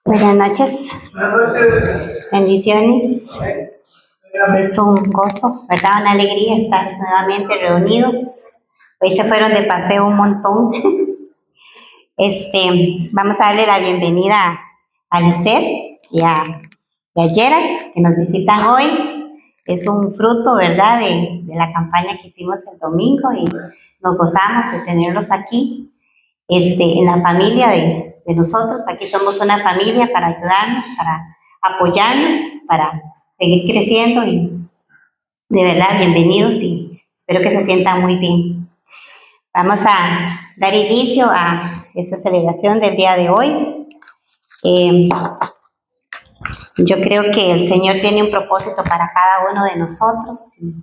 Buenas noches. Bendiciones. Es un gozo, ¿verdad? Una alegría estar nuevamente reunidos. Hoy se fueron de paseo un montón. Vamos a darle la bienvenida a Lisette y a Gerard, que nos visitan hoy. Es un fruto, ¿verdad?, de la campaña que hicimos el domingo y nos gozamos de tenerlos aquí. En la familia de nosotros. Aquí somos una familia para ayudarnos, para apoyarnos, para seguir creciendo y de verdad bienvenidos y espero que se sientan muy bien. Vamos a dar inicio a esta celebración del día de hoy. Yo creo que el Señor tiene un propósito para cada uno de nosotros y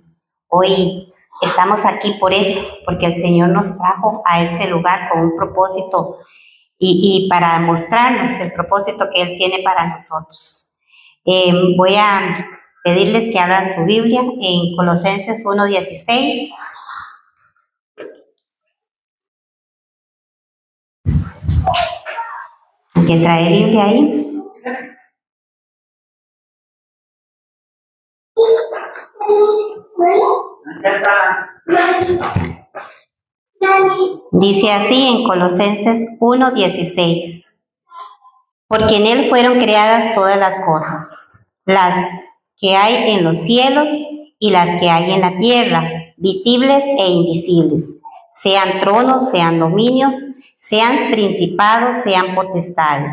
hoy estamos aquí por eso, porque el Señor nos trajo a este lugar con un propósito y para mostrarnos el propósito que Él tiene para nosotros. Voy a pedirles que abran su Biblia en Colosenses 1:16. ¿Hay que traer Biblia ahí? Dice así en Colosenses 1:16: porque en Él fueron creadas todas las cosas, las que hay en los cielos y las que hay en la tierra, visibles e invisibles, sean tronos, sean dominios, sean principados, sean potestades.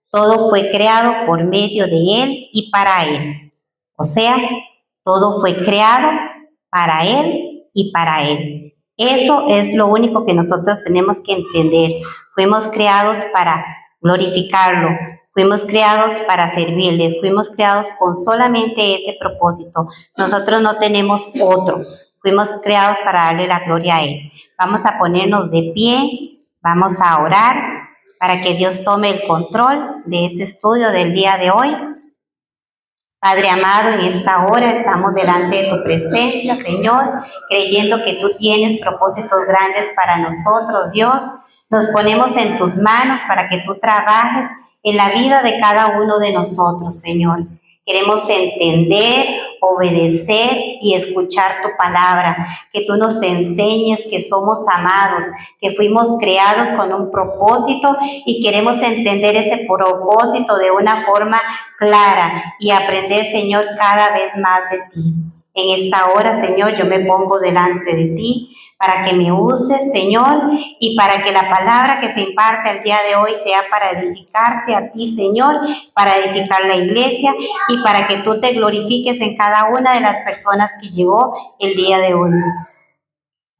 Todo fue creado por medio de Él y para Él. O sea, todo fue creado para Él y para Él. Eso es lo único que nosotros tenemos que entender. Fuimos creados para glorificarlo, fuimos creados para servirle, fuimos creados con solamente ese propósito. Nosotros no tenemos otro. Fuimos creados para darle la gloria a Él. Vamos a ponernos de pie, vamos a orar para que Dios tome el control de este estudio del día de hoy. Padre amado, en esta hora estamos delante de tu presencia, Señor, creyendo que tú tienes propósitos grandes para nosotros, Dios. Nos ponemos en tus manos para que tú trabajes en la vida de cada uno de nosotros, Señor. Queremos entender, obedecer y escuchar tu palabra, que tú nos enseñes que somos amados, que fuimos creados con un propósito y queremos entender ese propósito de una forma clara y aprender, Señor, cada vez más de ti. En esta hora, Señor, yo me pongo delante de ti para que me uses, Señor, y para que la palabra que se imparte el día de hoy sea para edificarte a ti, Señor, para edificar la iglesia y para que tú te glorifiques en cada una de las personas que llegó el día de hoy.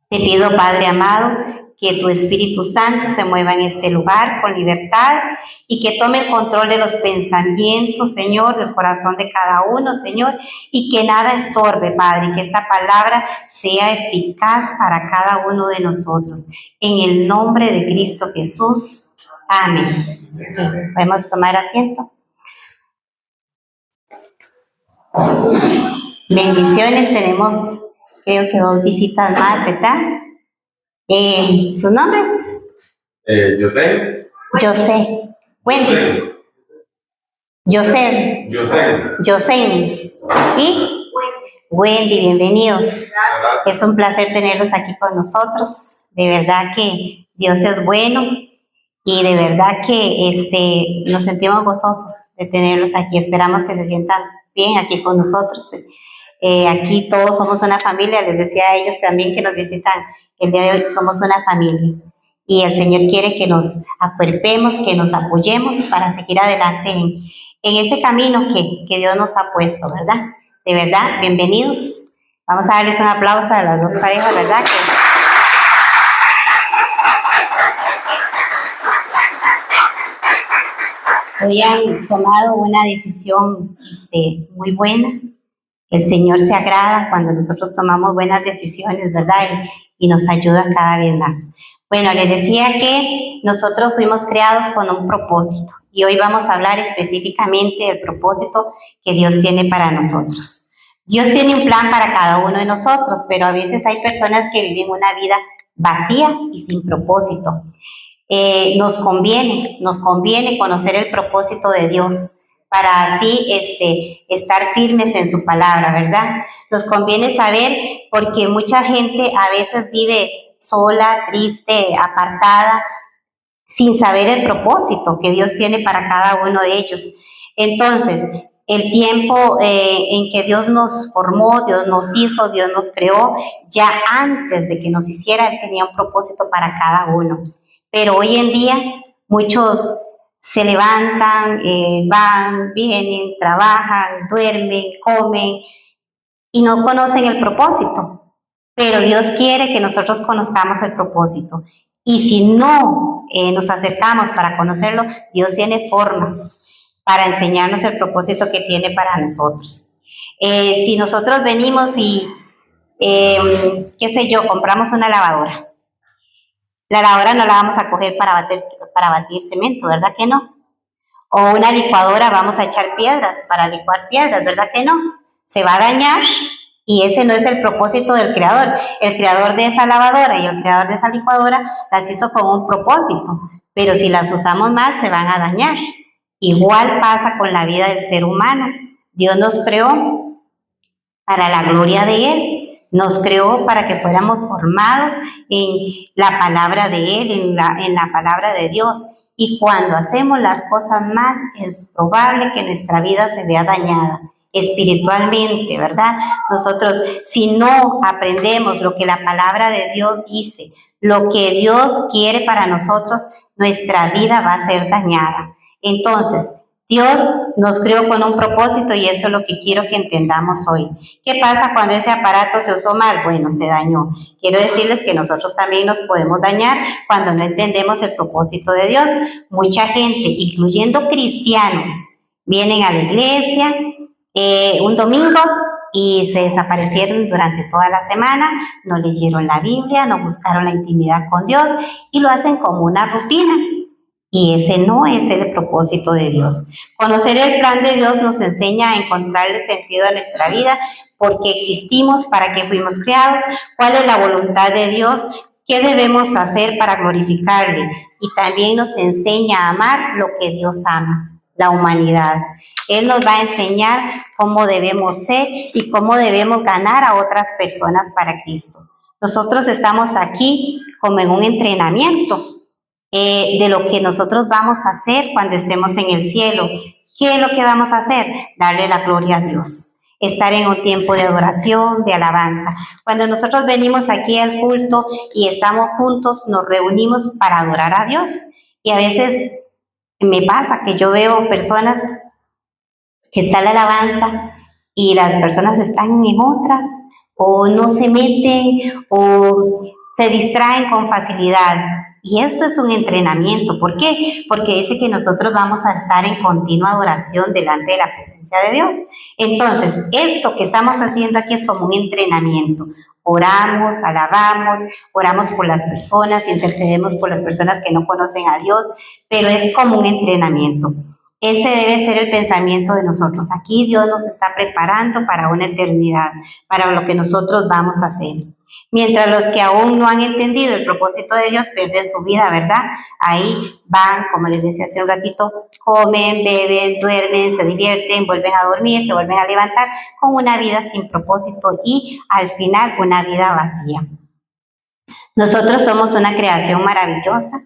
Te pido, Padre amado, que tu Espíritu Santo se mueva en este lugar con libertad y que tome el control de los pensamientos, Señor, del corazón de cada uno, Señor, y que nada estorbe, Padre, y que esta palabra sea eficaz para cada uno de nosotros. En el nombre de Cristo Jesús. Amén. Okay, ¿podemos tomar asiento? Bendiciones, tenemos creo que 2 visitas más, ¿verdad? ¿Sus nombres? José. Wendy. José. Y Wendy, bienvenidos. Es un placer tenerlos aquí con nosotros. De verdad que Dios es bueno y de verdad que nos sentimos gozosos de tenerlos aquí. Esperamos que se sientan bien aquí con nosotros. Aquí todos somos una familia, les decía a ellos también que nos visitan el día de hoy, somos una familia. Y el Señor quiere que nos acuerpemos, que nos apoyemos para seguir adelante en ese camino que Dios nos ha puesto, ¿verdad? De verdad, bienvenidos. Vamos a darles un aplauso a las dos parejas, ¿verdad? Hoy han tomado una decisión muy buena. El Señor se agrada cuando nosotros tomamos buenas decisiones, ¿verdad? Y nos ayuda cada vez más. Bueno, les decía que nosotros fuimos creados con un propósito y hoy vamos a hablar específicamente del propósito que Dios tiene para nosotros. Dios tiene un plan para cada uno de nosotros, pero a veces hay personas que viven una vida vacía y sin propósito. Nos conviene conocer el propósito de Dios para así estar firmes en su palabra, ¿verdad? Nos conviene saber porque mucha gente a veces vive sola, triste, apartada, sin saber el propósito que Dios tiene para cada uno de ellos. Entonces, el tiempo en que Dios nos formó, Dios nos hizo, Dios nos creó, ya antes de que nos hiciera, Él tenía un propósito para cada uno. Pero hoy en día muchos se levantan, van, vienen, trabajan, duermen, comen y no conocen el propósito. Pero Dios quiere que nosotros conozcamos el propósito. Y si no nos acercamos para conocerlo, Dios tiene formas para enseñarnos el propósito que tiene para nosotros. Si nosotros venimos y, qué sé yo, compramos una lavadora, la lavadora no la vamos a coger para batir cemento, ¿verdad que no? O una licuadora vamos a echar piedras para licuar piedras, ¿verdad que no? Se va a dañar y ese no es el propósito del creador. El creador de esa lavadora y el creador de esa licuadora las hizo con un propósito, pero si las usamos mal se van a dañar. Igual pasa con la vida del ser humano. Dios nos creó para la gloria de Él. Nos creó para que fuéramos formados en la palabra de Él, en la palabra de Dios. Y cuando hacemos las cosas mal, es probable que nuestra vida se vea dañada espiritualmente, ¿verdad? Nosotros, si no aprendemos lo que la palabra de Dios dice, lo que Dios quiere para nosotros, nuestra vida va a ser dañada. Entonces, Dios nos creó con un propósito y eso es lo que quiero que entendamos hoy. ¿Qué pasa cuando ese aparato se usó mal? Bueno, se dañó. Quiero decirles que nosotros también nos podemos dañar cuando no entendemos el propósito de Dios. Mucha gente, incluyendo cristianos, vienen a la iglesia un domingo y se desaparecieron durante toda la semana, no leyeron la Biblia, no buscaron la intimidad con Dios y lo hacen como una rutina. Y ese no es el propósito de Dios. Conocer el plan de Dios nos enseña a encontrarle sentido a nuestra vida, porque existimos, para qué fuimos creados, cuál es la voluntad de Dios, qué debemos hacer para glorificarle. Y también nos enseña a amar lo que Dios ama, la humanidad. Él nos va a enseñar cómo debemos ser y cómo debemos ganar a otras personas para Cristo. Nosotros estamos aquí como en un entrenamiento de lo que nosotros vamos a hacer cuando estemos en el cielo. ¿Qué es lo que vamos a hacer? Darle la gloria a Dios. Estar en un tiempo de adoración, de alabanza. Cuando nosotros venimos aquí al culto y estamos juntos, nos reunimos para adorar a Dios. Y a veces me pasa que yo veo personas que están en la alabanza y las personas están en otras, o no se meten, o se distraen con facilidad. Y esto es un entrenamiento. ¿Por qué? Porque dice que nosotros vamos a estar en continua adoración delante de la presencia de Dios. Entonces, esto que estamos haciendo aquí es como un entrenamiento. Oramos, alabamos, oramos por las personas, intercedemos por las personas que no conocen a Dios, pero es como un entrenamiento. Ese debe ser el pensamiento de nosotros. Aquí Dios nos está preparando para una eternidad, para lo que nosotros vamos a hacer. Mientras los que aún no han entendido el propósito de Dios pierden su vida, ¿verdad? Ahí van, como les decía hace un ratito, comen, beben, duermen, se divierten, vuelven a dormir, se vuelven a levantar con una vida sin propósito y al final una vida vacía. Nosotros somos una creación maravillosa.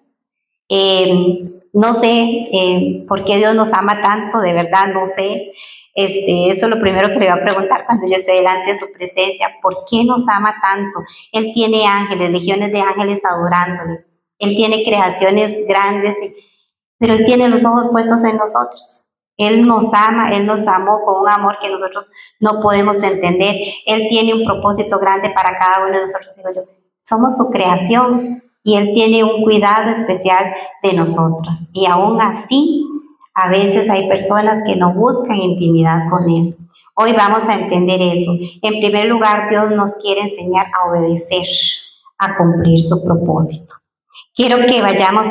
No sé por qué Dios nos ama tanto, de verdad no sé. Eso es lo primero que le voy a preguntar cuando yo esté delante de su presencia. ¿Por qué nos ama tanto? Él tiene ángeles, legiones de ángeles adorándole. Él tiene creaciones grandes, pero Él tiene los ojos puestos en nosotros. Él nos ama, Él nos amó con un amor que nosotros no podemos entender. Él tiene un propósito grande para cada uno de nosotros, digo yo. Somos su creación y Él tiene un cuidado especial de nosotros. Y aún así, a veces hay personas que no buscan intimidad con Él. Hoy vamos a entender eso. En primer lugar, Dios nos quiere enseñar a obedecer, a cumplir su propósito. Quiero que vayamos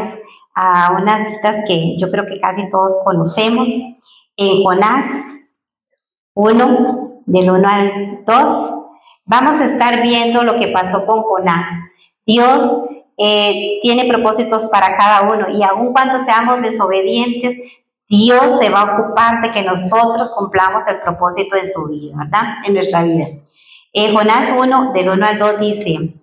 a unas citas que yo creo que casi todos conocemos. En Jonás 1, del 1 al 2, vamos a estar viendo lo que pasó con Jonás. Dios tiene propósitos para cada uno y aun cuando seamos desobedientes, Dios se va a ocupar de que nosotros cumplamos el propósito de su vida, ¿verdad? En nuestra vida. Jonás 1, del 1 al 2 dice: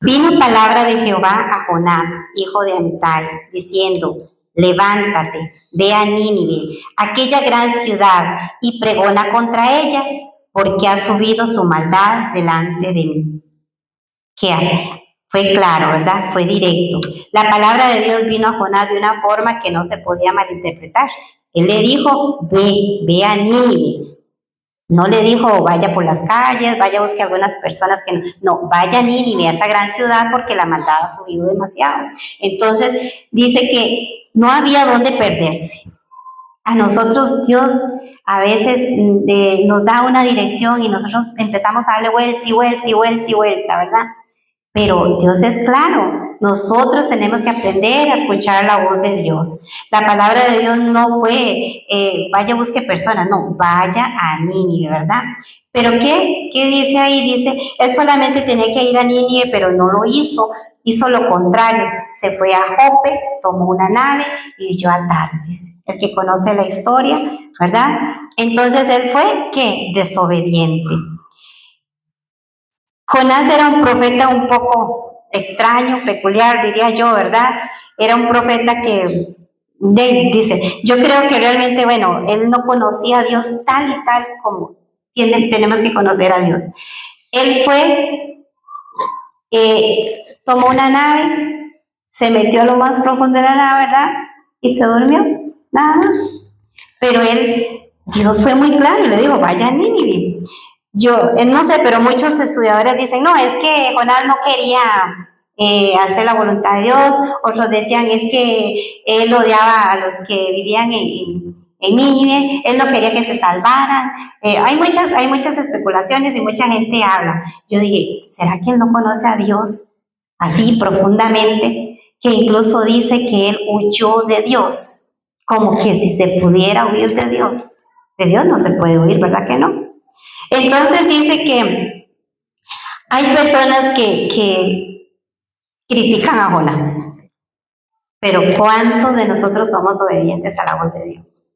Vino palabra de Jehová a Jonás, hijo de Amitai, diciendo: Levántate, ve a Nínive, aquella gran ciudad, y pregona contra ella, porque ha subido su maldad delante de mí. Fue claro, ¿verdad? Fue directo. La palabra de Dios vino a Jonás de una forma que no se podía malinterpretar. Él le dijo: ve a Nínive. No le dijo: vaya por las calles, vaya a buscar algunas personas que no, vaya a Nínive, a esa gran ciudad, porque la maldad ha subido demasiado. Entonces dice que no había dónde perderse. A nosotros Dios a veces nos da una dirección y nosotros empezamos a darle vuelta y vuelta y vuelta y vuelta, ¿verdad? Pero Dios es claro, nosotros tenemos que aprender a escuchar la voz de Dios. La palabra de Dios no fue, vaya busque personas, no, vaya a Nínive, ¿verdad? Pero ¿qué dice ahí? Dice, él solamente tenía que ir a Nínive, pero no lo hizo lo contrario, se fue a Jope, tomó una nave y huyó a Tarsis. El que conoce la historia, ¿verdad? Entonces él fue, ¿qué? Desobediente. Jonás era un profeta un poco extraño, peculiar, diría yo, ¿verdad? Era un profeta que, dice, yo creo que realmente, bueno, él no conocía a Dios tal y tal como tenemos que conocer a Dios. Él fue, tomó una nave, se metió a lo más profundo de la nave, ¿verdad? Y se durmió, nada más. Pero Dios fue muy claro y le dijo: vaya a Nínive. Yo no sé, pero muchos estudiadores dicen: no, es que Jonás no quería hacer la voluntad de Dios. Otros decían: es que él odiaba a los que vivían en Nínive, él no quería que se salvaran. Hay muchas especulaciones y mucha gente habla. Yo dije: ¿será que él no conoce a Dios así profundamente? Que incluso dice que él huyó de Dios, como que si se pudiera huir de Dios. De Dios no se puede huir, ¿verdad que no? Entonces dice que hay personas que critican a Jonás, pero ¿cuántos de nosotros somos obedientes a la voz de Dios?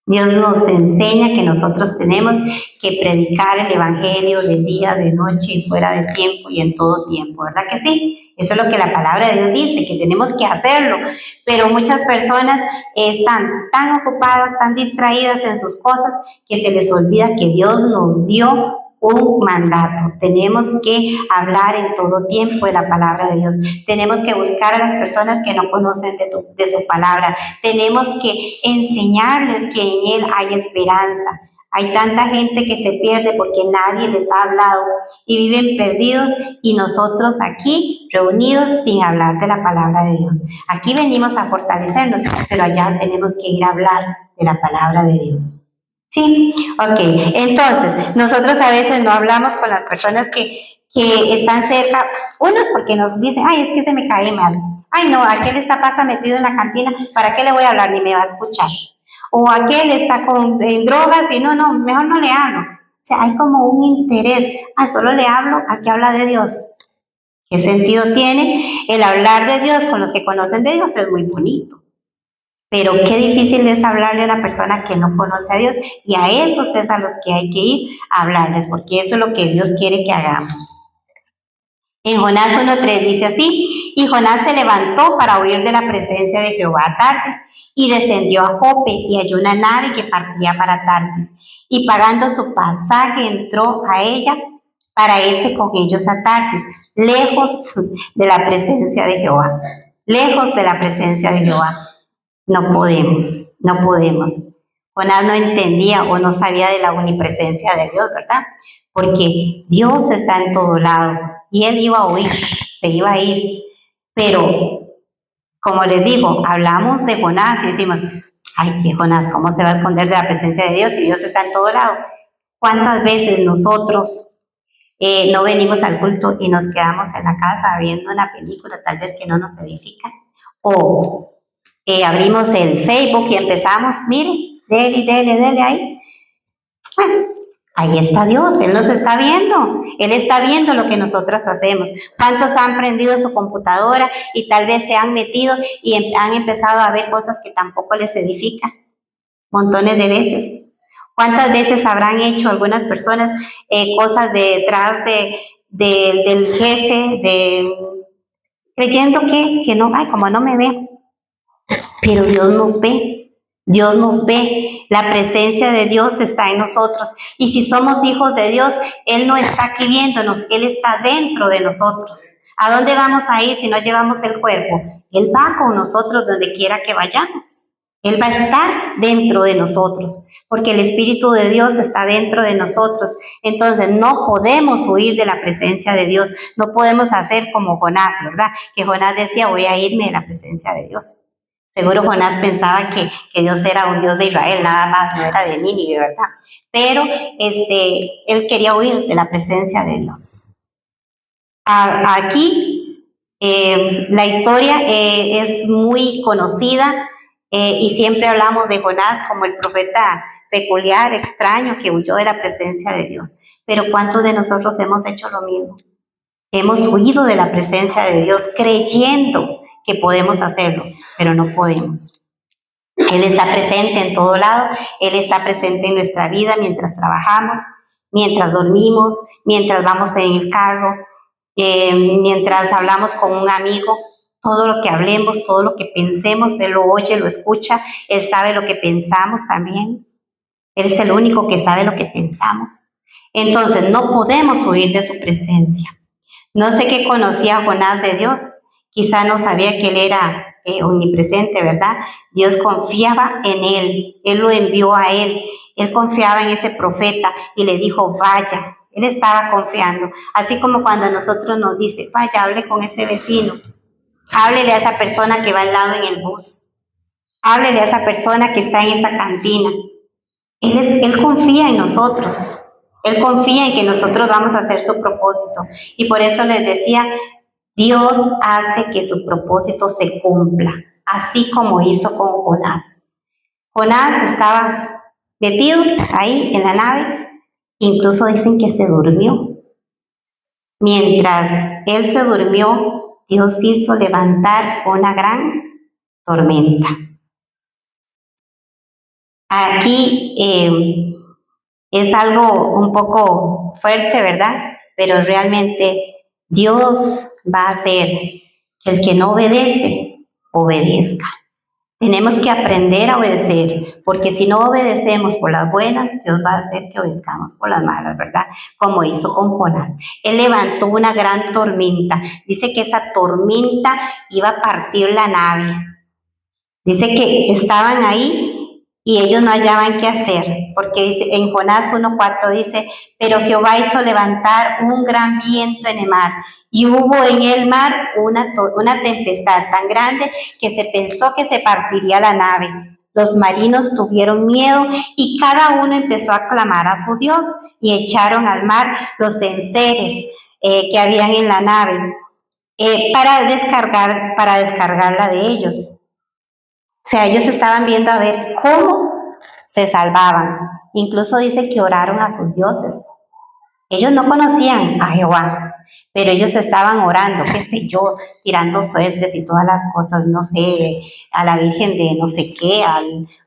Dios nos enseña que nosotros tenemos que predicar el evangelio de día, de noche y fuera de tiempo y en todo tiempo, ¿verdad que sí? Eso es lo que la palabra de Dios dice, que tenemos que hacerlo, pero muchas personas están tan ocupadas, tan distraídas en sus cosas, que se les olvida que Dios nos dio un mandato. Tenemos que hablar en todo tiempo de la palabra de Dios. Tenemos que buscar a las personas que no conocen de su palabra. Tenemos que enseñarles que en Él hay esperanza. Hay tanta gente que se pierde porque nadie les ha hablado y viven perdidos, y nosotros aquí reunidos sin hablar de la palabra de Dios. Aquí venimos a fortalecernos, pero allá tenemos que ir a hablar de la palabra de Dios. Sí, ok. Entonces, nosotros a veces no hablamos con las personas que están cerca, unos porque nos dicen: ay, es que se me cae mal. Ay, no, aquel está metido en la cantina, ¿para qué le voy a hablar? Ni me va a escuchar. O aquel está en drogas y no, mejor no le hablo. O sea, hay como un interés. Solo le hablo al que habla de Dios. ¿Qué sentido tiene? El hablar de Dios con los que conocen de Dios es muy bonito. Pero qué difícil es hablarle a una persona que no conoce a Dios, y a esos es a los que hay que ir a hablarles, porque eso es lo que Dios quiere que hagamos. En Jonás 1:3 dice así: y Jonás se levantó para huir de la presencia de Jehová a Tarsis, y descendió a Jope, y halló una nave que partía para Tarsis, y pagando su pasaje entró a ella para irse con ellos a Tarsis, lejos de la presencia de Jehová. Lejos de la presencia de Jehová. No podemos. Jonás no entendía o no sabía de la omnipresencia de Dios, ¿verdad? Porque Dios está en todo lado y él iba a huir, se iba a ir. Pero, como les digo, hablamos de Jonás y decimos: ay, que Jonás, ¿cómo se va a esconder de la presencia de Dios si Dios está en todo lado? ¿Cuántas veces nosotros no venimos al culto y nos quedamos en la casa viendo una película tal vez que no nos edifica? O abrimos el Facebook y empezamos: mire, dele ahí. Ahí está Dios, Él nos está viendo, Él está viendo lo que nosotros hacemos. ¿Cuántos han prendido su computadora y tal vez se han metido y han empezado a ver cosas que tampoco les edifican? Montones de veces. ¿Cuántas veces habrán hecho algunas personas cosas detrás del jefe, creyendo que no, ay, como no me ve? Pero Dios nos ve. Dios nos ve, la presencia de Dios está en nosotros. Y si somos hijos de Dios, Él no está aquí viéndonos, Él está dentro de nosotros. ¿A dónde vamos a ir si no llevamos el cuerpo? Él va con nosotros donde quiera que vayamos. Él va a estar dentro de nosotros, porque el Espíritu de Dios está dentro de nosotros. Entonces no podemos huir de la presencia de Dios. No podemos hacer como Jonás, ¿verdad? Que Jonás decía, voy a irme de la presencia de Dios. Seguro Jonás pensaba que Dios era un Dios de Israel, nada más, no era de Nínive, ¿verdad? Pero él quería huir de la presencia de Dios. Aquí la historia es muy conocida y siempre hablamos de Jonás como el profeta peculiar, extraño, que huyó de la presencia de Dios. Pero ¿cuántos de nosotros hemos hecho lo mismo? Hemos huido de la presencia de Dios creyendo que podemos hacerlo, pero no podemos. Él está presente en todo lado, Él está presente en nuestra vida mientras trabajamos, mientras dormimos, mientras vamos en el carro, mientras hablamos con un amigo. Todo lo que hablemos, todo lo que pensemos, Él lo oye, lo escucha, Él sabe lo que pensamos también. Él es el único que sabe lo que pensamos. Entonces no podemos huir de su presencia. No sé qué conocía Jonás de Dios. Quizá no sabía que Él era omnipresente, ¿verdad? Dios confiaba en Él lo envió a Él confiaba en ese profeta y le dijo, vaya. Él estaba confiando, así como cuando a nosotros nos dice, vaya, hable con ese vecino, háblele a esa persona que va al lado en el bus, háblele a esa persona que está en esa cantina. Él confía en nosotros, Él confía en que nosotros vamos a hacer su propósito, y por eso les decía, Dios hace que su propósito se cumpla, así como hizo con Jonás. Jonás estaba metido ahí en la nave, incluso dicen que se durmió. Mientras él se durmió, Dios hizo levantar una gran tormenta. Aquí es algo un poco fuerte, ¿verdad? Pero realmente Dios va a hacer que el que no obedece, obedezca. Tenemos que aprender a obedecer, porque si no obedecemos por las buenas, Dios va a hacer que obedezcamos por las malas, ¿verdad? Como hizo con Jonás. Él levantó una gran tormenta. Dice que esa tormenta iba a partir la nave. Dice que estaban ahí y ellos no hallaban qué hacer, porque dice, en Jonás 1:4 dice, pero Jehová hizo levantar un gran viento en el mar, y hubo en el mar una tempestad tan grande que se pensó que se partiría la nave. Los marinos tuvieron miedo y cada uno empezó a clamar a su Dios y echaron al mar los enseres que habían en la nave para descargarla de ellos. O sea, ellos estaban viendo a ver cómo se salvaban. Incluso dice que oraron a sus dioses. Ellos no conocían a Jehová, pero ellos estaban orando, qué sé yo, tirando suertes y todas las cosas, no sé, a la Virgen de no sé qué,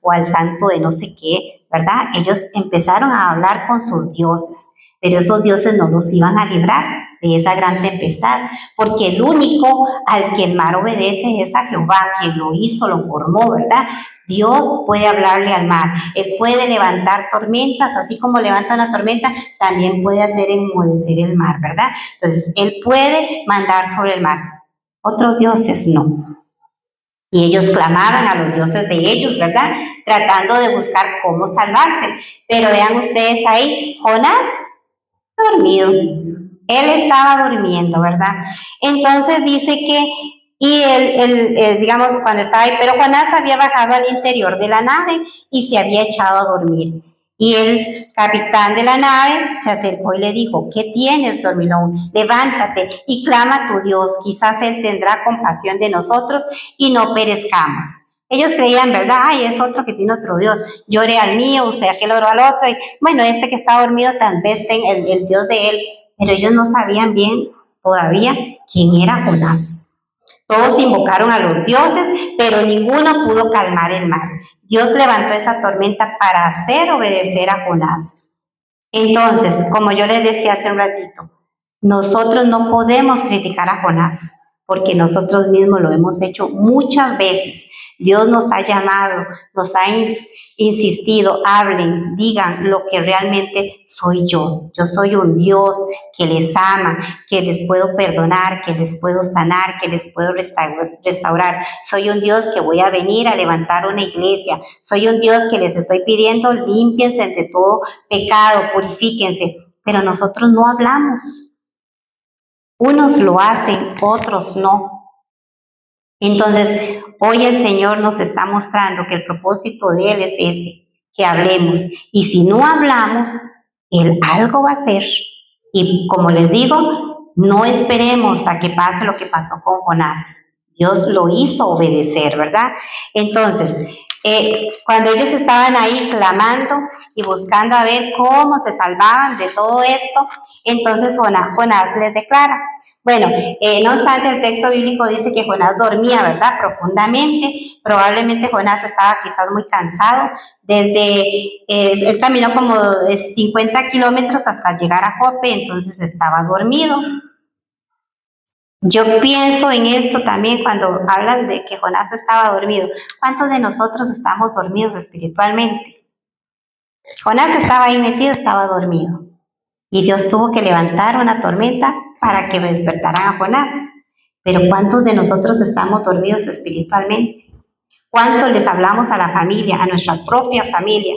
o al santo de no sé qué, ¿verdad? Ellos empezaron a hablar con sus dioses, pero esos dioses no los iban a librar de esa gran tempestad, porque el único al que el mar obedece es a Jehová, quien lo hizo, lo formó, ¿verdad? Dios puede hablarle al mar, Él puede levantar tormentas, así como levanta una tormenta, también puede hacer enmudecer el mar, ¿verdad? Entonces, Él puede mandar sobre el mar, otros dioses no. Y ellos clamaban a los dioses de ellos, ¿verdad? Tratando de buscar cómo salvarse. Pero vean ustedes ahí, Jonás, dormido. Él estaba durmiendo, ¿verdad? Entonces dice que, digamos, cuando estaba ahí, pero Jonás había bajado al interior de la nave y se había echado a dormir. Y el capitán de la nave se acercó y le dijo, ¿qué tienes, dormilón? Levántate y clama a tu Dios, quizás Él tendrá compasión de nosotros y no perezcamos. Ellos creían, ¿verdad? Ay, es otro que tiene otro Dios. Yo oré al mío, usted aquel oró al otro. Y bueno, este que está dormido tal vez tenga el Dios de él. Pero ellos no sabían bien todavía quién era Jonás. Todos invocaron a los dioses, pero ninguno pudo calmar el mar. Dios levantó esa tormenta para hacer obedecer a Jonás. Entonces, como yo les decía hace un ratito, nosotros no podemos criticar a Jonás, porque nosotros mismos lo hemos hecho muchas veces. Dios nos ha llamado, nos ha insistido, hablen, digan lo que realmente soy yo. Yo soy un Dios que les ama, que les puedo perdonar, que les puedo sanar, que les puedo restaurar. Soy un Dios que voy a venir a levantar una iglesia. Soy un Dios que les estoy pidiendo, límpiense de todo pecado, purifíquense. Pero nosotros no hablamos. Unos lo hacen, otros no. Entonces, hoy el Señor nos está mostrando que el propósito de Él es ese, que hablemos. Y si no hablamos, Él algo va a hacer. Y como les digo, no esperemos a que pase lo que pasó con Jonás. Dios lo hizo obedecer, ¿verdad? Entonces, cuando ellos estaban ahí clamando y buscando a ver cómo se salvaban de todo esto, entonces Jonás les declara. Bueno, no obstante, el texto bíblico dice que Jonás dormía, ¿verdad? Profundamente. Probablemente Jonás estaba quizás muy cansado. Él caminó como 50 kilómetros hasta llegar a Jope, entonces estaba dormido. Yo pienso en esto también cuando hablan de que Jonás estaba dormido. ¿Cuántos de nosotros estamos dormidos espiritualmente? Jonás estaba ahí metido, estaba dormido. Y Dios tuvo que levantar una tormenta para que despertaran a Jonás. Pero ¿cuántos de nosotros estamos dormidos espiritualmente? ¿Cuántos les hablamos a la familia, a nuestra propia familia?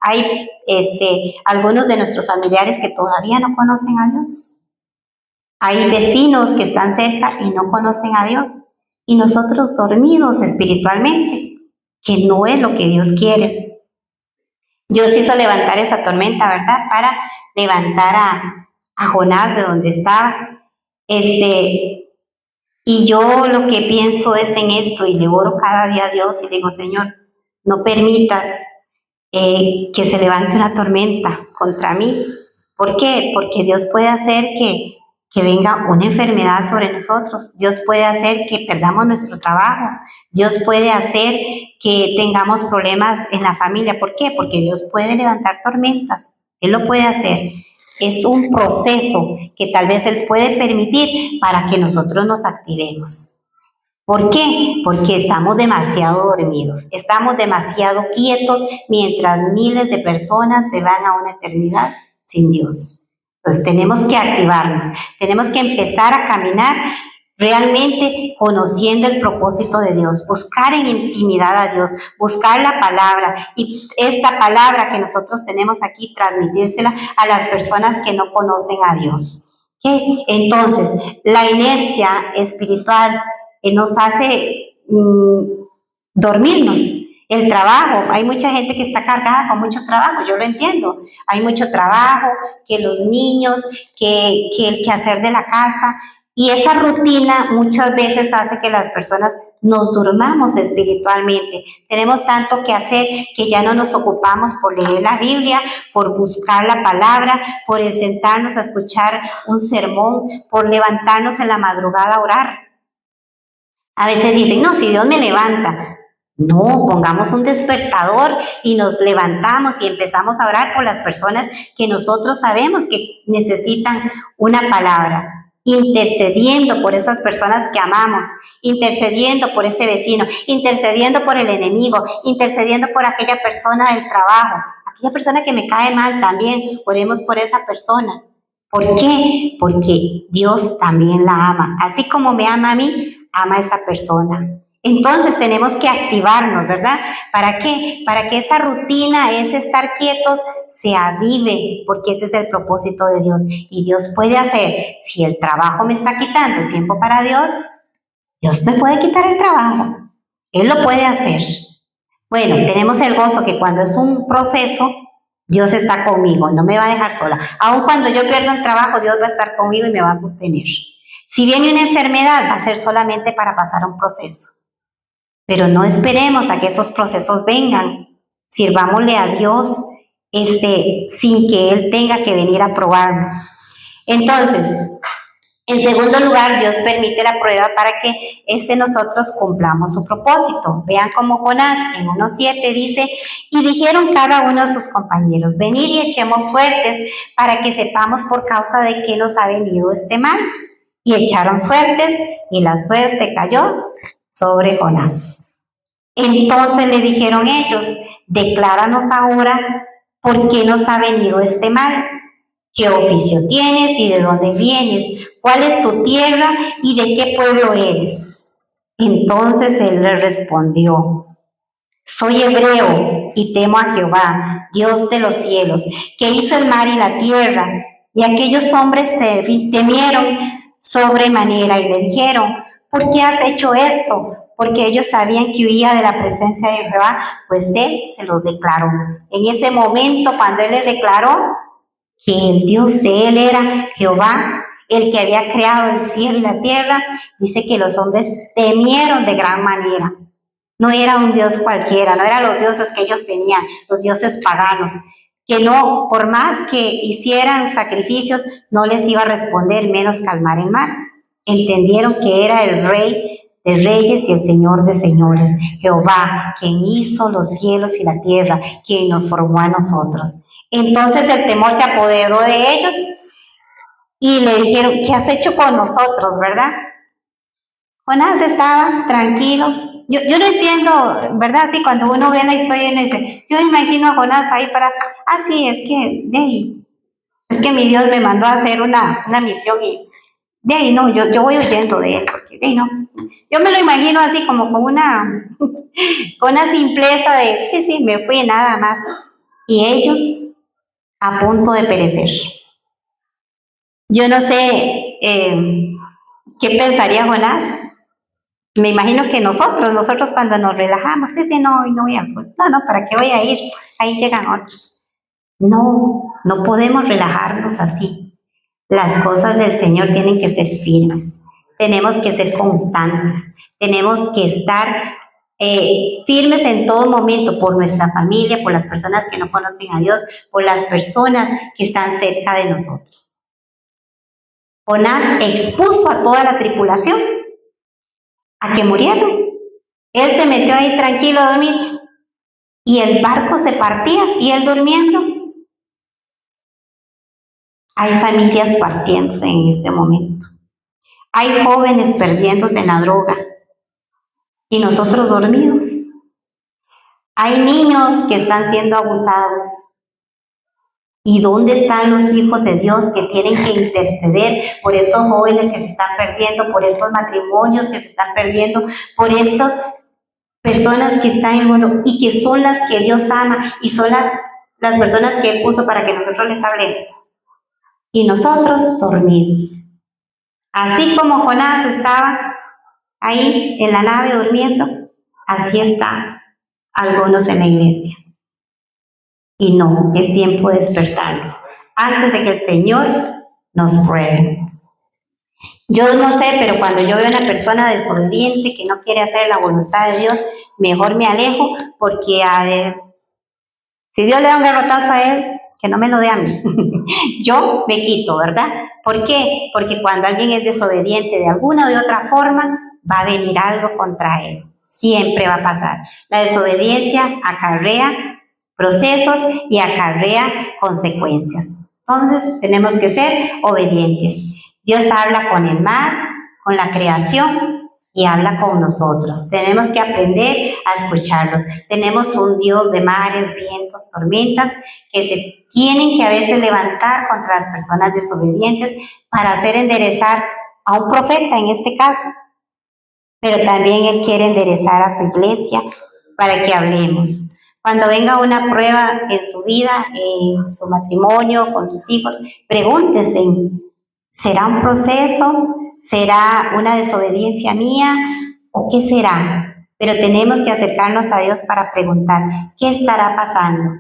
Hay algunos de nuestros familiares que todavía no conocen a Dios. Hay vecinos que están cerca y no conocen a Dios. Y nosotros dormidos espiritualmente, que no es lo que Dios quiere. Dios hizo levantar esa tormenta, ¿verdad? Para levantar a Jonás de donde estaba. Y yo lo que pienso es en esto y le oro cada día a Dios y digo, Señor, no permitas que se levante una tormenta contra mí. ¿Por qué? Porque Dios puede hacer que venga una enfermedad sobre nosotros. Dios puede hacer que perdamos nuestro trabajo. Dios puede hacer que tengamos problemas en la familia. ¿Por qué? Porque Dios puede levantar tormentas. Él lo puede hacer. Es un proceso que tal vez Él puede permitir para que nosotros nos activemos. ¿Por qué? Porque estamos demasiado dormidos. Estamos demasiado quietos mientras miles de personas se van a una eternidad sin Dios. Entonces tenemos que activarnos, tenemos que empezar a caminar realmente conociendo el propósito de Dios, buscar en intimidad a Dios, buscar la palabra y esta palabra que nosotros tenemos aquí, transmitírsela a las personas que no conocen a Dios. ¿Okay? Entonces, la inercia espiritual nos hace dormirnos. El trabajo, hay mucha gente que está cargada con mucho trabajo, yo lo entiendo. Hay mucho trabajo, que los niños, que el quehacer de la casa. Y esa rutina muchas veces hace que las personas nos durmamos espiritualmente. Tenemos tanto que hacer que ya no nos ocupamos por leer la Biblia, por buscar la palabra, por sentarnos a escuchar un sermón, por levantarnos en la madrugada a orar. A veces dicen, no, si Dios me levanta. No, pongamos un despertador y nos levantamos y empezamos a orar por las personas que nosotros sabemos que necesitan una palabra, intercediendo por esas personas que amamos, intercediendo por ese vecino, intercediendo por el enemigo, intercediendo por aquella persona del trabajo, aquella persona que me cae mal también, oremos por esa persona. ¿Por qué? Porque Dios también la ama, así como me ama a mí, ama a esa persona. Entonces tenemos que activarnos, ¿verdad? ¿Para qué? Para que esa rutina, ese estar quietos, se avive, porque ese es el propósito de Dios. Y Dios puede hacer, si el trabajo me está quitando el tiempo para Dios, Dios me puede quitar el trabajo. Él lo puede hacer. Bueno, tenemos el gozo que cuando es un proceso, Dios está conmigo, no me va a dejar sola. Aun cuando yo pierda el trabajo, Dios va a estar conmigo y me va a sostener. Si viene una enfermedad, va a ser solamente para pasar un proceso. Pero no esperemos a que esos procesos vengan. Sirvámosle a Dios sin que Él tenga que venir a probarnos. Entonces, en segundo lugar, Dios permite la prueba para que nosotros cumplamos su propósito. Vean cómo Jonás en 1:7 dice, y dijeron cada uno de sus compañeros, venid y echemos suertes para que sepamos por causa de qué nos ha venido este mal. Y echaron suertes y la suerte cayó sobre Jonás. Entonces le dijeron ellos, decláranos ahora por qué nos ha venido este mal. ¿Qué oficio tienes y de dónde vienes? ¿Cuál es tu tierra y de qué pueblo eres? Entonces él le respondió, soy hebreo y temo a Jehová, Dios de los cielos, que hizo el mar y la tierra. Y aquellos hombres temieron sobremanera y le dijeron, ¿por qué has hecho esto? Porque ellos sabían que huía de la presencia de Jehová, pues él se los declaró. En ese momento, cuando él les declaró que el Dios de él era Jehová, el que había creado el cielo y la tierra, dice que los hombres temieron de gran manera. No era un Dios cualquiera, no eran los dioses que ellos tenían, los dioses paganos, que no, por más que hicieran sacrificios, no les iba a responder, menos calmar el mar. Entendieron que era el Rey de reyes y el Señor de señores, Jehová, quien hizo los cielos y la tierra, quien nos formó a nosotros. Entonces el temor se apoderó de ellos y le dijeron, ¿qué has hecho con nosotros, verdad? Jonás estaba tranquilo. Yo no entiendo, ¿verdad? Así cuando uno ve la historia y dice, yo me imagino a Jonás ahí sí, es que mi Dios me mandó a hacer una misión y de ahí no, yo voy huyendo de él, porque de ahí no. Yo me lo imagino así como con una simpleza de, sí, me fui nada más. Y ellos a punto de perecer. Yo no sé qué pensaría Jonás. Me imagino que nosotros cuando nos relajamos, no voy a, no, ¿para qué voy a ir? Ahí llegan otros. No podemos relajarnos así. Las cosas del Señor tienen que ser firmes. Tenemos que ser constantes. Tenemos que estar firmes en todo momento por nuestra familia, por las personas que no conocen a Dios, por las personas que están cerca de nosotros. Jonás expuso a toda la tripulación a que murieran. Él se metió ahí tranquilo a dormir y el barco se partía y él durmiendo. Hay familias partiéndose en este momento. Hay jóvenes perdiéndose en la droga y nosotros dormidos. Hay niños que están siendo abusados. ¿Y dónde están los hijos de Dios que tienen que interceder por estos jóvenes que se están perdiendo, por estos matrimonios que se están perdiendo, por estas personas que están en el mundo y que son las que Dios ama y son las personas que Él puso para que nosotros les hablemos? Y nosotros dormidos. Así como Jonás estaba ahí en la nave durmiendo, así están algunos en la iglesia. Y no, es tiempo de despertarnos antes de que el Señor nos pruebe. Yo no sé, pero cuando yo veo a una persona desobediente que no quiere hacer la voluntad de Dios, mejor me alejo porque si Dios le da un garrotazo a él, que no me lo dé a mí. Yo me quito, ¿verdad? ¿Por qué? Porque cuando alguien es desobediente de alguna o de otra forma, va a venir algo contra él. Siempre va a pasar. La desobediencia acarrea procesos y acarrea consecuencias. Entonces tenemos que ser obedientes. Dios habla con el mar, con la creación y habla con nosotros. Tenemos que aprender a escucharlos. Tenemos un Dios de mares, vientos, tormentas que se tienen que a veces levantar contra las personas desobedientes para hacer enderezar a un profeta en este caso. Pero también Él quiere enderezar a su iglesia para que hablemos. Cuando venga una prueba en su vida, en su matrimonio, con sus hijos, pregúntese, ¿será un proceso? ¿Será una desobediencia mía? ¿O qué será? Pero tenemos que acercarnos a Dios para preguntar, ¿qué estará pasando?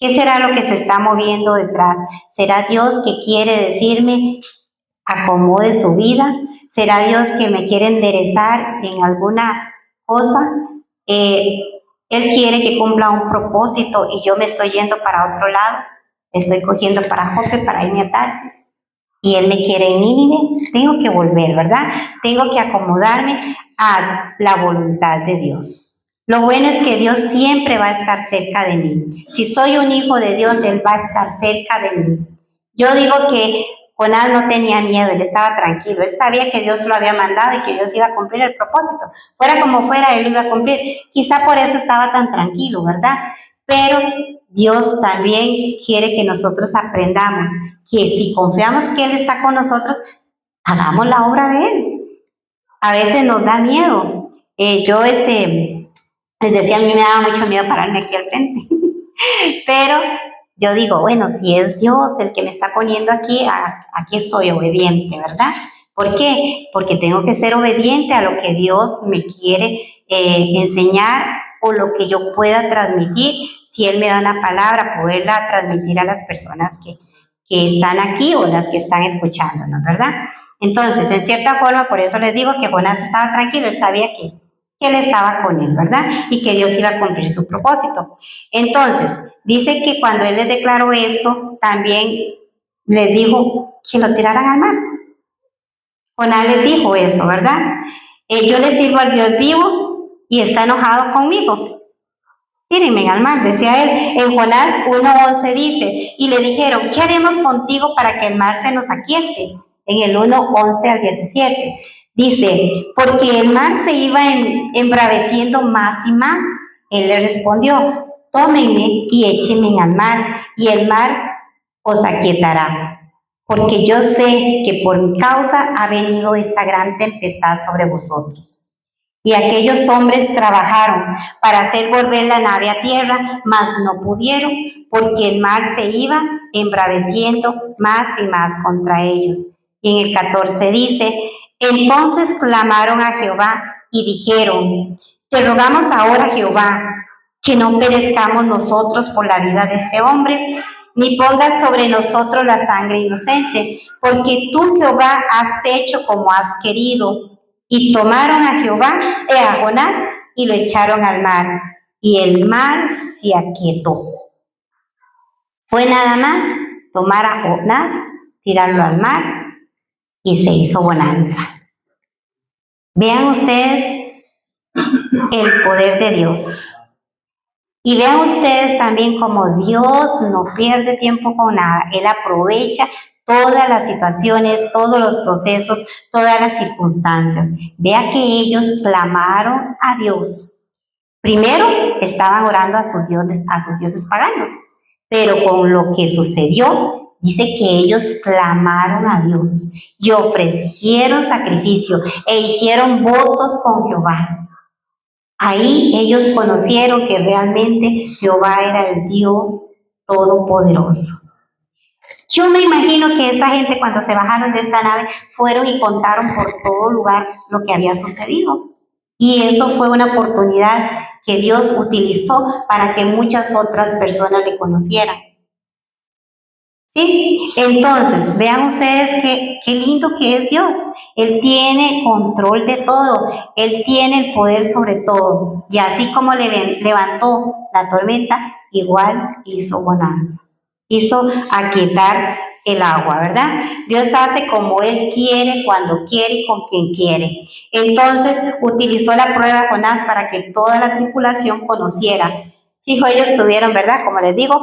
¿Qué será lo que se está moviendo detrás? ¿Será Dios que quiere decirme, acomode su vida? ¿Será Dios que me quiere enderezar en alguna cosa? Él quiere que cumpla un propósito y yo me estoy yendo para otro lado, estoy cogiendo para Jope para irme a Tarsis y Él me quiere en Nínive, tengo que volver, ¿verdad? Tengo que acomodarme a la voluntad de Dios. Lo bueno es que Dios siempre va a estar cerca de mí. Si soy un hijo de Dios, Él va a estar cerca de mí. Yo digo que Jonás no tenía miedo, él estaba tranquilo, él sabía que Dios lo había mandado y que Dios iba a cumplir el propósito. Fuera como fuera, él lo iba a cumplir. Quizá por eso estaba tan tranquilo, ¿verdad? Pero Dios también quiere que nosotros aprendamos que si confiamos que Él está con nosotros, hagamos la obra de Él. A veces nos da miedo. Yo les decía, a mí me daba mucho miedo pararme aquí al frente. Pero yo digo, bueno, si es Dios el que me está poniendo aquí, aquí estoy obediente, ¿verdad? ¿Por qué? Porque tengo que ser obediente a lo que Dios me quiere enseñar o lo que yo pueda transmitir. Si Él me da una palabra, poderla transmitir a las personas que están aquí o las que están escuchándonos, ¿verdad? Entonces, en cierta forma, por eso les digo que Jonás estaba tranquilo, él sabía que Él estaba con él, ¿verdad? Y que Dios iba a cumplir su propósito. Entonces, dice que cuando Él les declaró esto, también les dijo que lo tiraran al mar. Jonás les dijo eso, ¿verdad? Yo le sirvo al Dios vivo y está enojado conmigo. Tírenme al mar, decía él. En Jonás 1:11 dice, y le dijeron, ¿qué haremos contigo para que el mar se nos aquiete? En el 1:11 al 17. Dice, porque el mar se iba embraveciendo más y más. Él le respondió, tómenme y échenme al mar, y el mar os aquietará. Porque yo sé que por mi causa ha venido esta gran tempestad sobre vosotros. Y aquellos hombres trabajaron para hacer volver la nave a tierra, mas no pudieron, porque el mar se iba embraveciendo más y más contra ellos. Y en el 14 dice, entonces clamaron a Jehová y dijeron, te rogamos ahora, Jehová, que no perezcamos nosotros por la vida de este hombre, ni pongas sobre nosotros la sangre inocente, porque tú, Jehová, has hecho como has querido. Y tomaron a Jonás, y lo echaron al mar, y el mar se aquietó. Fue nada más tomar a Jonás, tirarlo al mar, y se hizo bonanza. Vean ustedes el poder de Dios. Y vean ustedes también cómo Dios no pierde tiempo con nada. Él aprovecha todas las situaciones, todos los procesos, todas las circunstancias. Vea que ellos clamaron a Dios. Primero estaban orando a sus dioses paganos, pero con lo que sucedió, dice que ellos clamaron a Dios y ofrecieron sacrificio e hicieron votos con Jehová. Ahí ellos conocieron que realmente Jehová era el Dios Todopoderoso. Yo me imagino que esta gente, cuando se bajaron de esta nave, fueron y contaron por todo lugar lo que había sucedido. Y eso fue una oportunidad que Dios utilizó para que muchas otras personas le conocieran. ¿Sí? Entonces, vean ustedes qué lindo que es Dios. Él tiene control de todo. Él tiene el poder sobre todo. Y así como levantó la tormenta, igual hizo bonanza. Hizo aquietar el agua, ¿verdad? Dios hace como Él quiere, cuando quiere y con quien quiere. Entonces, utilizó la prueba de Jonás para que toda la tripulación conociera. Fijo, ellos tuvieron, ¿verdad? Como les digo,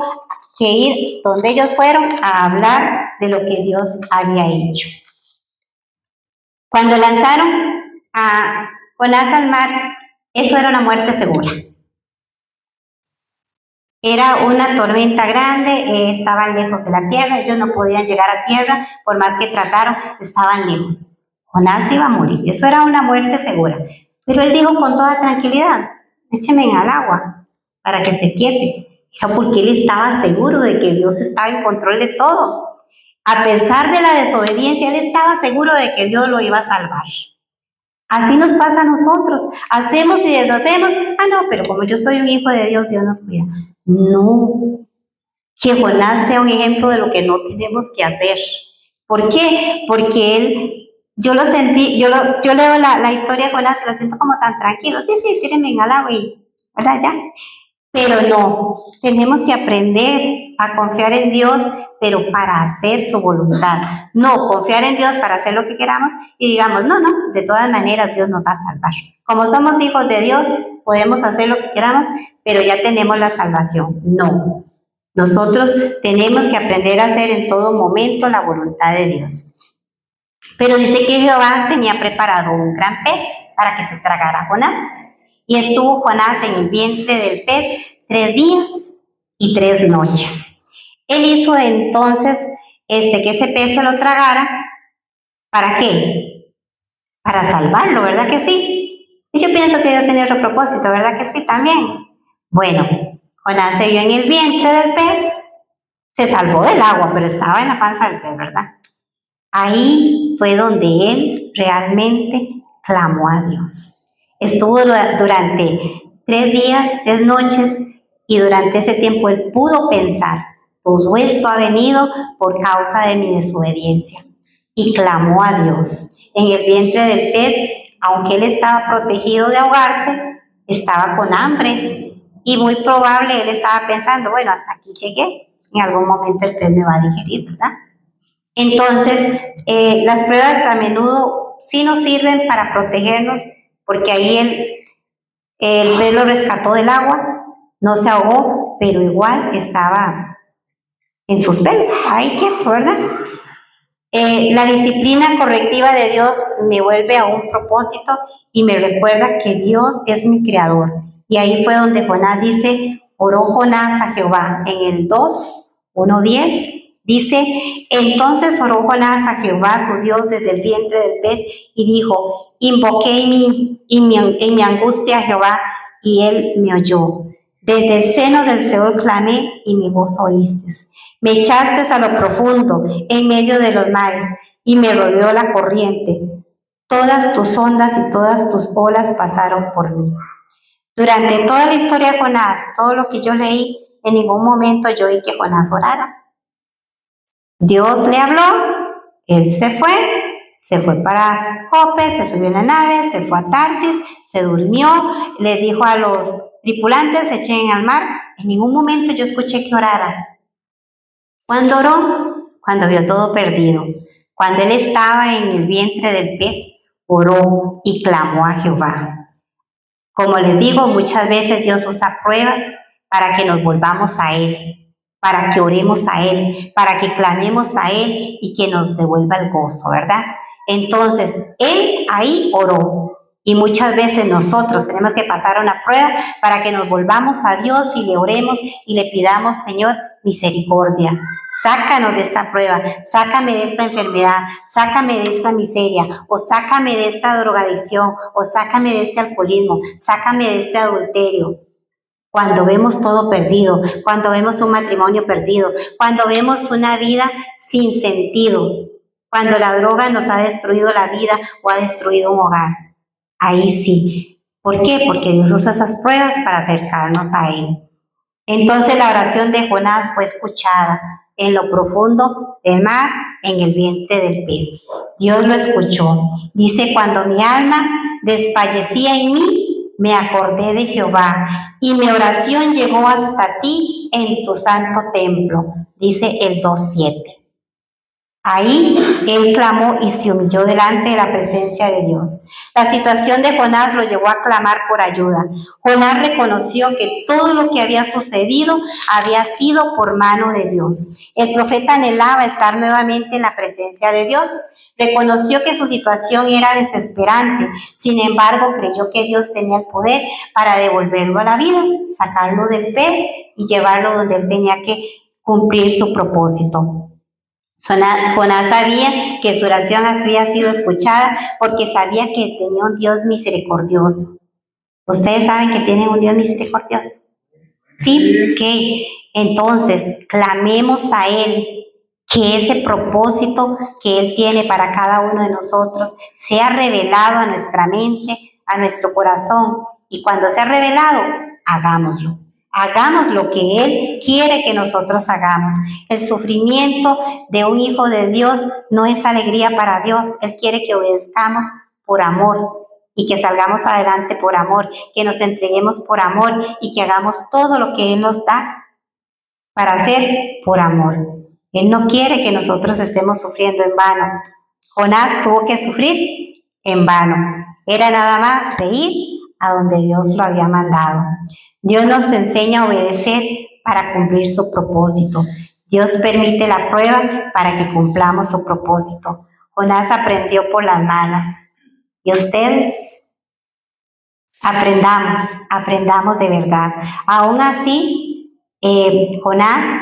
que ir donde ellos fueron a hablar de lo que Dios había hecho. Cuando lanzaron a Jonás al mar, eso era una muerte segura. Era una tormenta grande, estaban lejos de la tierra, ellos no podían llegar a tierra, por más que trataron, estaban lejos. Jonás iba a morir, eso era una muerte segura. Pero él dijo con toda tranquilidad, échenme al agua para que se quiete. Era porque él estaba seguro de que Dios estaba en control de todo. A pesar de la desobediencia, él estaba seguro de que Dios lo iba a salvar. Así nos pasa a nosotros. Hacemos y deshacemos. No, pero como yo soy un hijo de Dios, Dios nos cuida. No. Que Jonás sea un ejemplo de lo que no tenemos que hacer. ¿Por qué? Porque él yo lo sentí, yo leo la historia de Jonás y lo siento como tan tranquilo. Sí, tírenme al agua y, ¿verdad? Ya. Pero no, tenemos que aprender a confiar en Dios, pero para hacer su voluntad. No confiar en Dios para hacer lo que queramos y digamos, no, de todas maneras Dios nos va a salvar. Como somos hijos de Dios, podemos hacer lo que queramos, pero ya tenemos la salvación. No, nosotros tenemos que aprender a hacer en todo momento la voluntad de Dios. Pero dice que Jehová tenía preparado un gran pez para que se tragara a Jonás. Y estuvo Jonás en el vientre del pez 3 días y 3 noches. Él hizo entonces que ese pez se lo tragara. ¿Para qué? Para salvarlo, ¿verdad que sí? Y yo pienso que Dios tenía otro propósito, ¿verdad que sí también? Bueno, Jonás se vio en el vientre del pez, se salvó del agua, pero estaba en la panza del pez, ¿verdad? Ahí fue donde él realmente clamó a Dios. Estuvo durante 3 días, 3 noches, y durante ese tiempo él pudo pensar, todo esto ha venido por causa de mi desobediencia. Y clamó a Dios. En el vientre del pez, aunque él estaba protegido de ahogarse, estaba con hambre. Y muy probable él estaba pensando, bueno, hasta aquí llegué. En algún momento el pez me va a digerir, ¿verdad? Entonces, las pruebas a menudo sí nos sirven para protegernos, porque ahí el pez lo rescató del agua, no se ahogó, pero igual estaba en suspenso, ahí quieto, ¿verdad? La disciplina correctiva de Dios me vuelve a un propósito y me recuerda que Dios es mi creador. Y ahí fue donde Jonás dice, oró Jonás a Jehová. En el 2:1-10 dice, entonces oró Jonás a Jehová su Dios desde el vientre del pez y dijo, invoqué en mi angustia a Jehová y él me oyó. Desde el seno del Seol clamé y mi voz oíste. Me echaste a lo profundo, en medio de los mares, y me rodeó la corriente. Todas tus ondas y todas tus olas pasaron por mí. Durante toda la historia de Jonás, todo lo que yo leí, en ningún momento yo oí que Jonás orara. Dios le habló, él se fue para Jope, se subió en la nave, se fue a Tarsis, se durmió, le dijo a los tripulantes, se echen al mar. En ningún momento yo escuché que orara. ¿Cuándo oró? Cuando vio todo perdido. Cuando él estaba en el vientre del pez, oró y clamó a Jehová. Como les digo, muchas veces Dios usa pruebas para que nos volvamos a Él, para que oremos a Él, para que clamemos a Él y que nos devuelva el gozo, ¿verdad? Entonces, Él ahí oró. Y muchas veces nosotros tenemos que pasar una prueba para que nos volvamos a Dios y le oremos y le pidamos, Señor, misericordia. Sácanos de esta prueba, sácame de esta enfermedad, sácame de esta miseria, o sácame de esta drogadicción, o sácame de este alcoholismo, sácame de este adulterio. Cuando vemos todo perdido, cuando vemos un matrimonio perdido, cuando vemos una vida sin sentido, cuando la droga nos ha destruido la vida o ha destruido un hogar. Ahí sí. ¿Por qué? Porque Dios usa esas pruebas para acercarnos a Él. Entonces la oración de Jonás fue escuchada en lo profundo del mar, en el vientre del pez. Dios lo escuchó. Dice, cuando mi alma desfallecía en mí, me acordé de Jehová y mi oración llegó hasta ti en tu santo templo. Dice el 2:7. Ahí él clamó y se humilló delante de la presencia de Dios. La situación de Jonás lo llevó a clamar por ayuda. Jonás reconoció que todo lo que había sucedido había sido por mano de Dios. El profeta anhelaba estar nuevamente en la presencia de Dios. Reconoció que su situación era desesperante. Sin embargo, creyó que Dios tenía el poder para devolverlo a la vida, sacarlo del pez y llevarlo donde él tenía que cumplir su propósito. Jonás sabía que su oración había sido escuchada porque sabía que tenía un Dios misericordioso. ¿Ustedes saben que tienen un Dios misericordioso? Sí, ok. Entonces, clamemos a Él, que ese propósito que Él tiene para cada uno de nosotros sea revelado a nuestra mente, a nuestro corazón. Y cuando sea revelado, hagámoslo. Hagamos lo que Él quiere que nosotros hagamos. El sufrimiento de un hijo de Dios no es alegría para Dios. Él quiere que obedezcamos por amor y que salgamos adelante por amor, que nos entreguemos por amor y que hagamos todo lo que Él nos da para hacer por amor. Él no quiere que nosotros estemos sufriendo en vano. Jonás tuvo que sufrir en vano. Era nada más de ir a donde Dios lo había mandado. Dios nos enseña a obedecer para cumplir su propósito. Dios permite la prueba para que cumplamos su propósito. Jonás aprendió por las malas. Y ustedes, aprendamos de verdad. Aún así, Jonás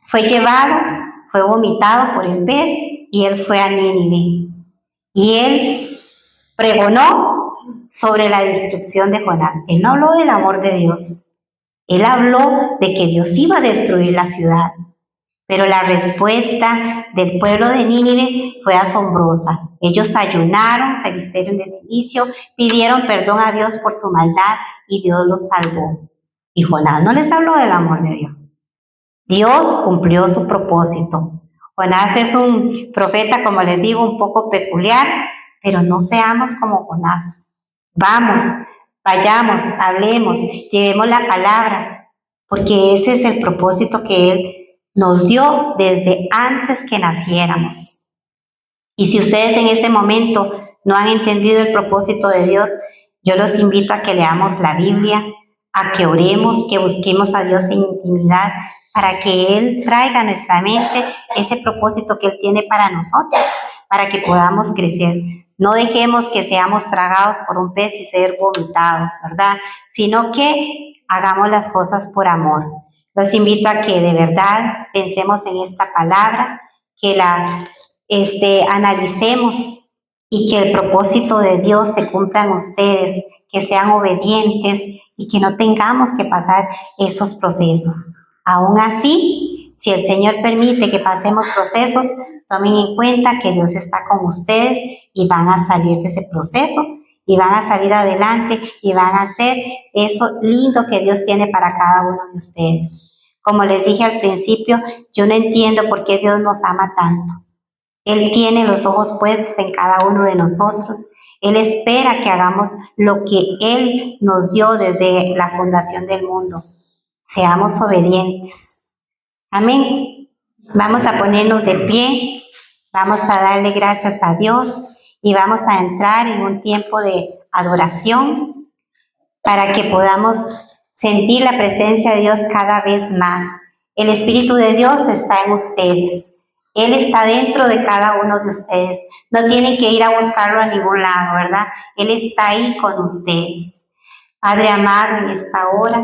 fue llevado, fue vomitado por el pez y él fue a Nínive. Y él pregonó sobre la destrucción de Jonás. Él no habló del amor de Dios. Él habló de que Dios iba a destruir la ciudad. Pero la respuesta del pueblo de Nínive fue asombrosa. Ellos ayunaron, se vistieron de cilicio, pidieron perdón a Dios por su maldad y Dios los salvó. Y Jonás no les habló del amor de Dios. Dios cumplió su propósito. Jonás es un profeta, como les digo, un poco peculiar, pero no seamos como Jonás. Vayamos, hablemos, llevemos la palabra, porque ese es el propósito que Él nos dio desde antes que naciéramos. Y si ustedes en este momento no han entendido el propósito de Dios, yo los invito a que leamos la Biblia, a que oremos, que busquemos a Dios en intimidad, para que Él traiga a nuestra mente ese propósito que Él tiene para nosotros, para que podamos crecer. No dejemos que seamos tragados por un pez y ser vomitados, ¿verdad? Sino que hagamos las cosas por amor. Los invito a que de verdad pensemos en esta palabra, que la analicemos y que el propósito de Dios se cumpla en ustedes, que sean obedientes y que no tengamos que pasar esos procesos. Aún así, si el Señor permite que pasemos procesos, tomen en cuenta que Dios está con ustedes y van a salir de ese proceso y van a salir adelante y van a hacer eso lindo que Dios tiene para cada uno de ustedes. Como les dije al principio, yo no entiendo por qué Dios nos ama tanto. Él tiene los ojos puestos en cada uno de nosotros. Él espera que hagamos lo que Él nos dio desde la fundación del mundo. Seamos obedientes. Amén. Vamos a ponernos de pie. Vamos a darle gracias a Dios y vamos a entrar en un tiempo de adoración para que podamos sentir la presencia de Dios cada vez más. El Espíritu de Dios está en ustedes. Él está dentro de cada uno de ustedes. No tienen que ir a buscarlo a ningún lado, ¿verdad? Él está ahí con ustedes. Padre amado, en esta hora